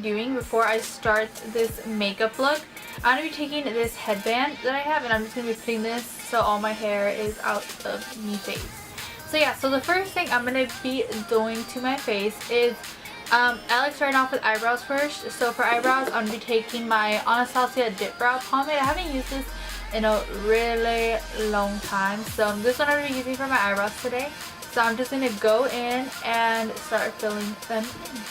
doing before I start this makeup look, I'm going to be taking this headband that I have and I'm just going to be putting this so all my hair is out of my face. So yeah, so the first thing I'm going to be doing to my face is I like starting off with eyebrows first. So for eyebrows, I'm going to be taking my Anastasia Dip Brow Pomade. I haven't used this in a really long time, so this one I'm going to be using for my eyebrows today. So I'm just going to go in and start filling them in.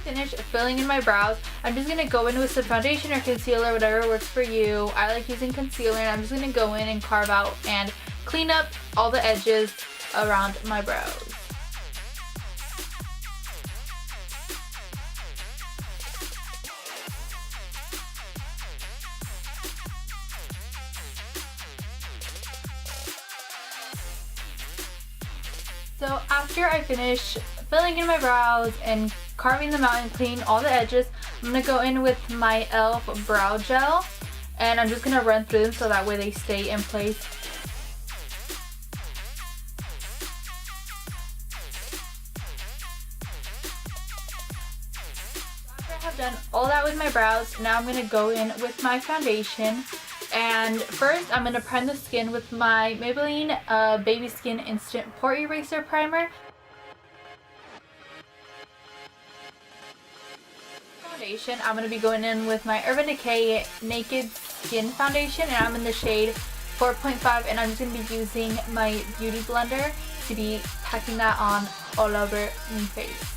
Finish filling in my brows, I'm just going to go in with some foundation or concealer, whatever works for you. I like using concealer, and I'm just going to go in and carve out and clean up all the edges around my brows. So after I finish filling in my brows and carving them out and cleaning all the edges, I'm going to go in with my e.l.f. brow gel and I'm just going to run through them so that way they stay in place. After I have done all that with my brows, now I'm going to go in with my foundation. And first I'm going to prime the skin with my Maybelline Baby Skin Instant Pore Eraser Primer. Foundation, I'm going to be going in with my Urban Decay Naked Skin Foundation, and I'm in the shade 4.5, and I'm just going to be using my Beauty Blender to be packing that on all over my face.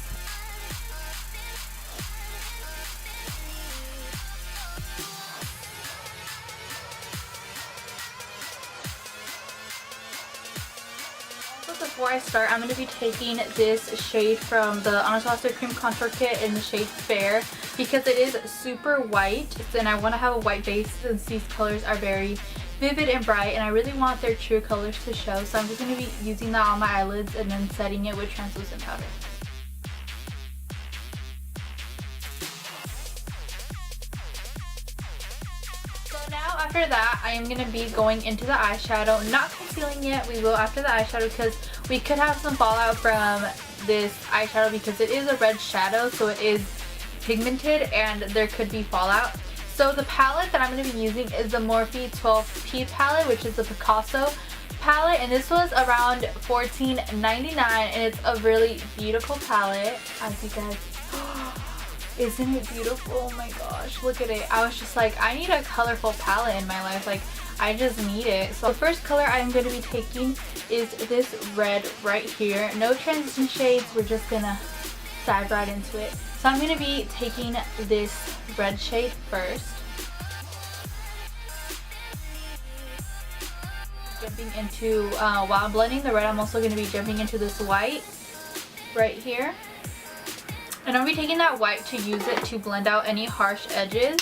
Before I start, I'm going to be taking this shade from the Anastasia Cream Contour Kit in the shade Fair because it is super white and I want to have a white base since these colors are very vivid and bright and I really want their true colors to show. So I'm just going to be using that on my eyelids and then setting it with translucent powder. Now after that, I am going to be going into the eyeshadow, not concealing it. We will after the eyeshadow because we could have some fallout from this eyeshadow because it is a red shadow, so it is pigmented and there could be fallout. So the palette that I'm going to be using is the Morphe 12P palette, which is the Picasso palette, and this was around $14.99 and it's a really beautiful palette, as you guys. Isn't it beautiful? Oh my gosh, look at it. I was just like, I need a colorful palette in my life. Like, I just need it. So the first color I'm going to be taking is this red right here. No transition shades. We're just going to dive right into it. So I'm going to be taking this red shade first. Jumping into, while I'm blending the red, I'm also going to be jumping into this white right here. And I'll be taking that white to use it to blend out any harsh edges.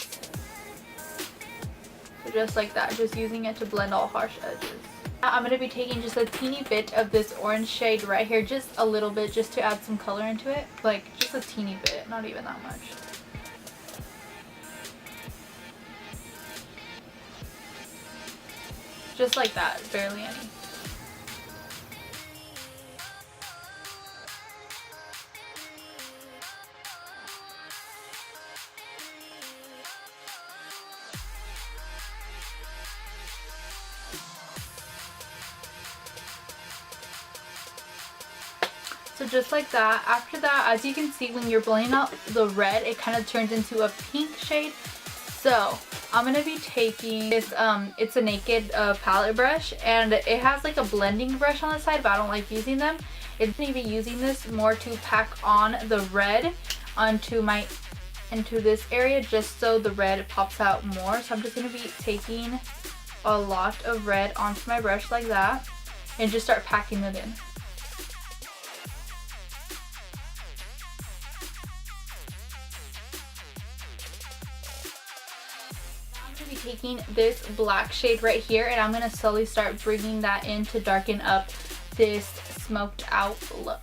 So just like that, just using it to blend all harsh edges. Now I'm going to be taking just a teeny bit of this orange shade right here, just a little bit, just to add some color into it. Like, just a teeny bit, not even that much. Just like that, barely any. So just like that. After that, as you can see, when you're blending out the red, it kind of turns into a pink shade. So I'm going to be taking this, it's a Naked palette brush, and it has like a blending brush on the side, but I don't like using them. It's going to be using this more to pack on the red onto into this area, just so the red pops out more. So I'm just going to be taking a lot of red onto my brush like that and just start packing it in. Taking this black shade right here, and I'm going to slowly start bringing that in to darken up this smoked out look.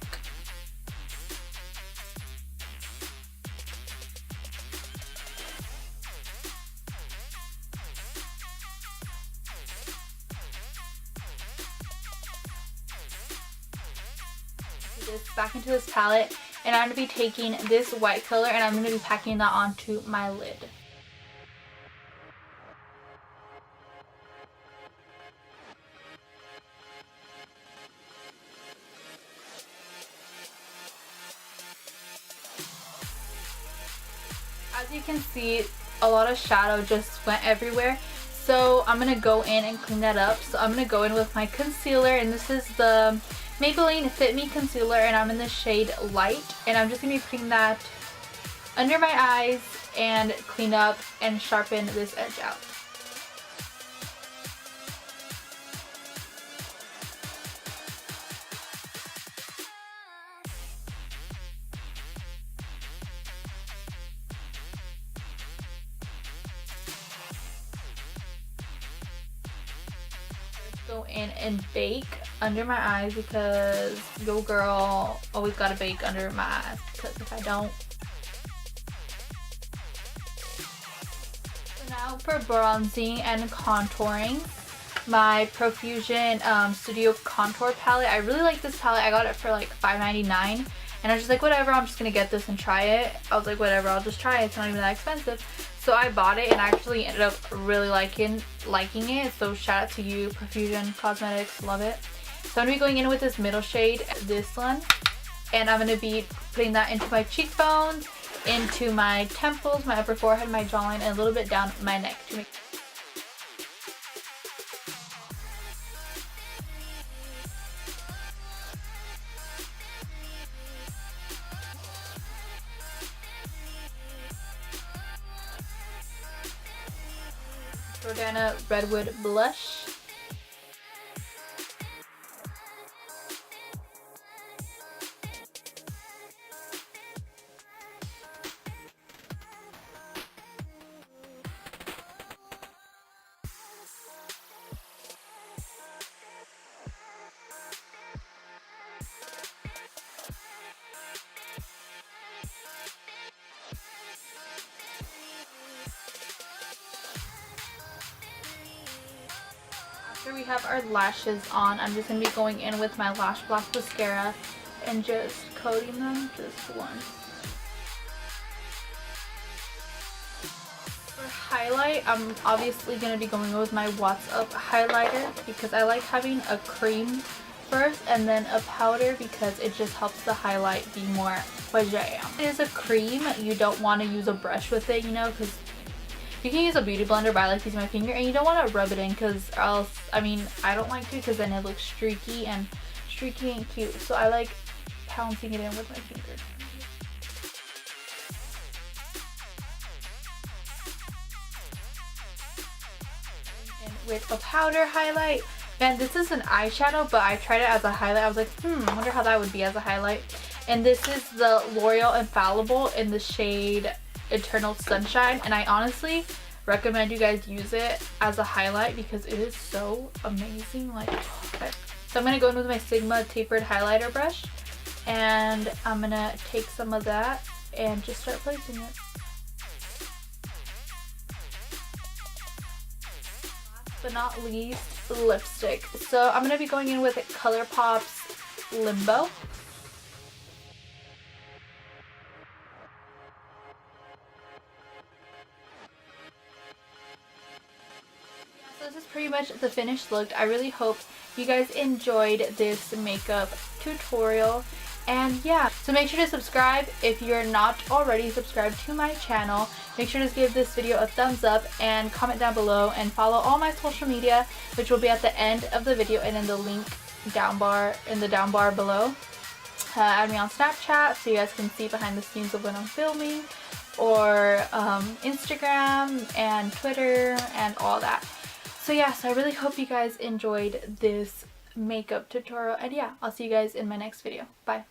this back into this palette, and I'm going to be taking this white color and I'm going to be packing that onto my lid. As you can see, a lot of shadow just went everywhere. So I'm going to go in and clean that up. So I'm going to go in with my concealer, and this is the Maybelline Fit Me Concealer, and I'm in the shade Light. And I'm just going to be putting that under my eyes and clean up and sharpen this edge out. Go in and bake under my eyes because yo girl always gotta bake under my eyes, because if I don't. So now for bronzing and contouring, my Profusion Studio Contour palette. I really like this palette. I got it for like $5.99 and I was just like, whatever, I'm just gonna get this and try it. I was like, whatever, I'll just try it, it's not even that expensive. So I bought it and I actually ended up really liking it. So shout out to you, Profusion Cosmetics, love it. So I'm going to be going in with this middle shade, this one. And I'm going to be putting that into my cheekbones, into my temples, my upper forehead, my jawline, and a little bit down my neck to make Jordana Redwood blush. After we have our lashes on, I'm just going to be going in with my Lash Blast mascara and just coating them just once. For highlight, I'm obviously going to be going with my What's Up highlighter because I like having a cream first and then a powder because it just helps the highlight be more pajam. It is a cream. You don't want to use a brush with it, you know, because you can use a beauty blender, but I like using my finger, and you don't want to rub it in because else, I mean, I don't like to because then it looks streaky, and streaky ain't cute. So I like pouncing it in with my finger. And with a powder highlight, man, this is an eyeshadow, but I tried it as a highlight. I was like, I wonder how that would be as a highlight. And this is the L'Oreal Infallible in the shade Eternal Sunshine, and I honestly recommend you guys use it as a highlight because it is so amazing. Like, okay. So I'm gonna go in with my Sigma tapered highlighter brush, and I'm gonna take some of that and just start placing it. Last but not least, lipstick. So I'm gonna be going in with ColourPop's Limbo. This is pretty much the finished look. I really hope you guys enjoyed this makeup tutorial, and yeah, so make sure to subscribe if you're not already subscribed to my channel. Make sure to give this video a thumbs up and comment down below, and follow all my social media, which will be at the end of the video and in the link down bar below. Add me on Snapchat so you guys can see behind the scenes of when I'm filming, or Instagram and Twitter and all that. So yeah, so I really hope you guys enjoyed this makeup tutorial, and yeah, I'll see you guys in my next video. Bye.